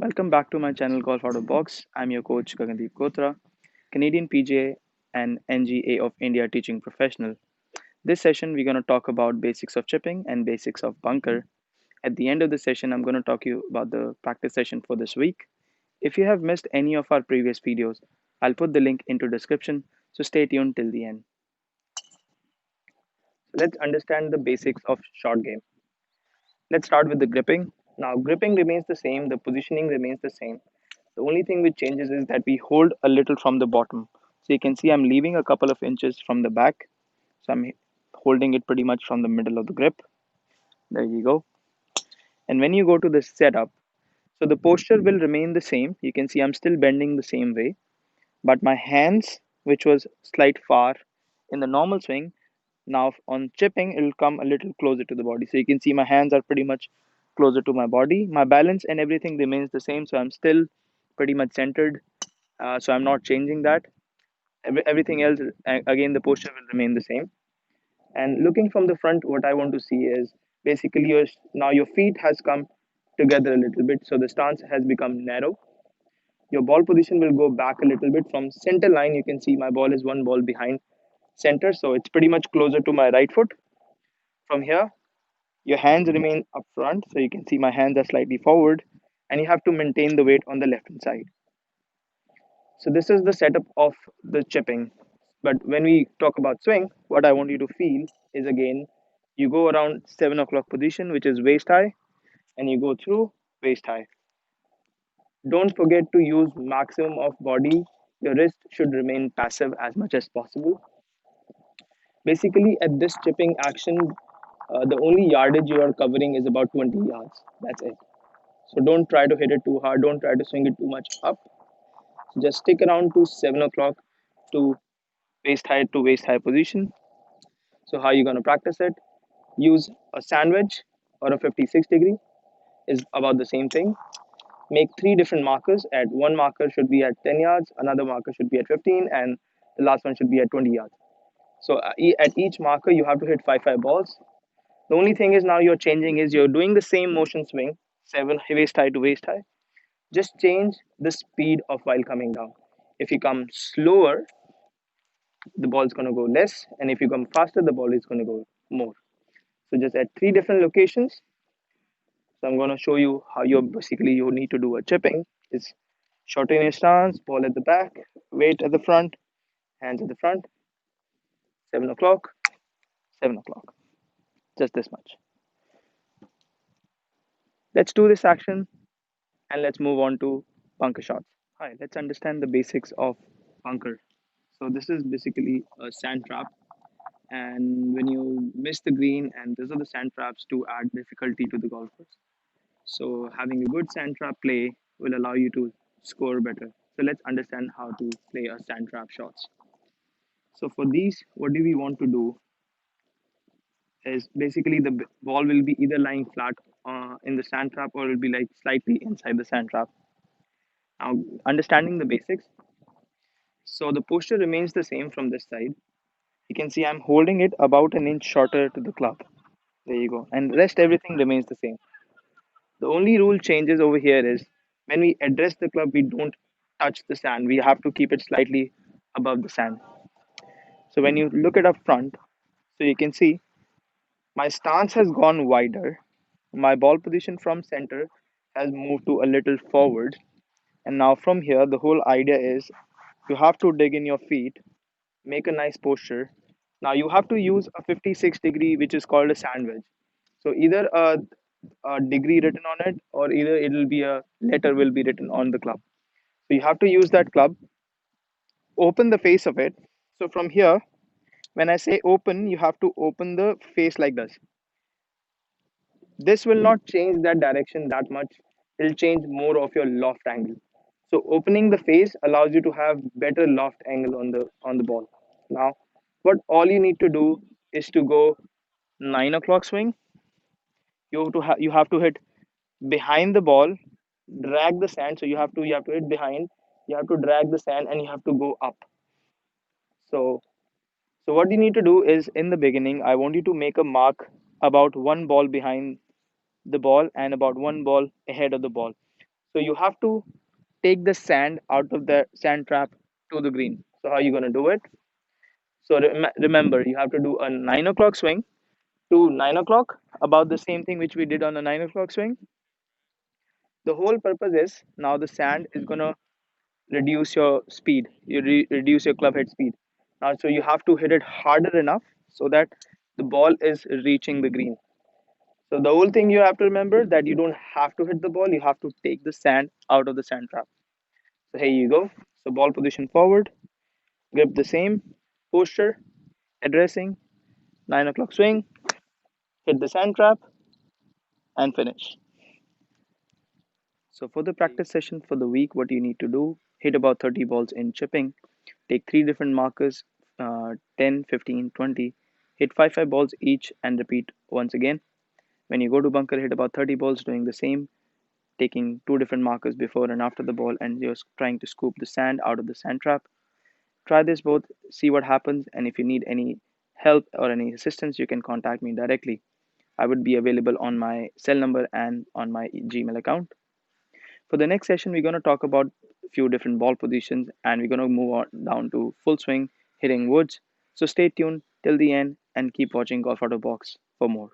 Welcome back to my channel Golf Out of Box. I'm your coach Gagandeep Kotra, Canadian PGA and NGA of India teaching professional. This session we're going to talk about basics of chipping and basics of bunker. At the end of the session, I'm going to talk you about the practice session for this week. If you have missed any of our previous videos, I'll put the link into description, so stay tuned till the end. Let's understand the basics of short game. Let's start with the gripping. Now, gripping remains the same, the positioning remains the same. The only thing which changes is that we hold a little from the bottom. So you can see I'm leaving a couple of inches from the back. So I'm holding it pretty much from the middle of the grip. There you go. And when you go to the setup, so the posture will remain the same. You can see I'm still bending the same way, but my hands, which was slight far in the normal swing, now on chipping, it will come a little closer to the body. So you can see my hands are pretty much closer to my body. My balance and everything remains the same. So I'm still pretty much centered. So I'm not changing that. Everything else, again, the posture will remain the same. And looking from the front, what I want to see is basically now your feet has come together a little bit. So the stance has become narrow. Your ball position will go back a little bit from center line. You can see my ball is one ball behind center. So it's pretty much closer to my right foot. From here, your hands remain up front, so you can see my hands are slightly forward, and you have to maintain the weight on the left hand side. So this is the setup of the chipping. But when we talk about swing, what I want you to feel is again, you go around 7 o'clock position, which is waist high, and you go through waist high. Don't forget to use maximum of body. Your wrist should remain passive as much as possible. Basically, at this chipping action, the only yardage you are covering is about 20 yards. That's it. So don't try to hit it too hard. Don't try to swing it too much up. So just stick around to 7 o'clock to waist high position. So how you gonna practice it? Use a sandwich or a 56 degree is about the same thing. Make three different markers. At one marker should be at 10 yards, another marker should be at 15, and the last one should be at 20 yards. So at each marker you have to hit five balls. The only thing is now you're changing is you're doing the same motion swing, seven waist high to waist high. Just change the speed of while coming down. If you come slower, the ball is going to go less, and if you come faster, the ball is going to go more. So just at three different locations. So I'm going to show you how you need to do a chipping. Is shorten your stance, ball at the back, weight at the front, hands at the front. 7 o'clock, 7 o'clock. Just this much. Let's do this action and let's move on to bunker shots. Hi, let's understand the basics of bunker. So this is basically a sand trap, and when you miss the green, and these are the sand traps to add difficulty to the golfers. So having a good sand trap play will allow you to score better. So let's understand how to play a sand trap shots. So for these, what do we want to do is basically the ball will be either lying flat in the sand trap or it will be like slightly inside the sand trap. Now understanding the basics, so the posture remains the same from this side. You can see I'm holding it about an inch shorter to the club. There you go. And rest everything remains the same. The only rule changes over here is when we address the club, we don't touch the sand. We have to keep it slightly above the sand. So when you look at up front, so you can see my stance has gone wider. My ball position from center has moved to a little forward. And now from here, the whole idea is you have to dig in your feet, make a nice posture. Now you have to use a 56 degree, which is called a sandwich. So either a degree written on it, or either it will be a letter will be written on the club. So you have to use that club, open the face of it. So from here, when I say open, you have to open the face like this. This will not change that direction that much. It'll change more of your loft angle. So opening the face allows you to have better loft angle on the ball. Now, what all you need to do is to go 9 o'clock swing. You have to hit behind the ball, drag the sand. So you have to hit behind. You have to drag the sand and you have to go up. So so what you need to do is in the beginning, I want you to make a mark about one ball behind the ball and about one ball ahead of the ball. So you have to take the sand out of the sand trap to the green. So how are you going to do it? So remember, you have to do a 9 o'clock swing to 9 o'clock, about the same thing which we did on the 9 o'clock swing. The whole purpose is now the sand is going to reduce your speed, reduce your club head speed. Now, so you have to hit it harder enough so that the ball is reaching the green. So the whole thing you have to remember that you don't have to hit the ball, you have to take the sand out of the sand trap. So here you go. So ball position forward, grip the same, posture, addressing, 9 o'clock swing, hit the sand trap, and finish. So for the practice session for the week, what you need to do, hit about 30 balls in chipping, take three different markers, 10, 15, 20, hit 5 balls each and repeat once again. When you go to bunker, hit about 30 balls doing the same, taking two different markers before and after the ball, and you're trying to scoop the sand out of the sand trap. Try this both, see what happens, and if you need any help or any assistance, you can contact me directly. I would be available on my cell number and on my Gmail account. For the next session, we're going to talk about a few different ball positions and we're going to move on down to full swing, hitting woods. So stay tuned till the end and keep watching Golf Out of Box for more.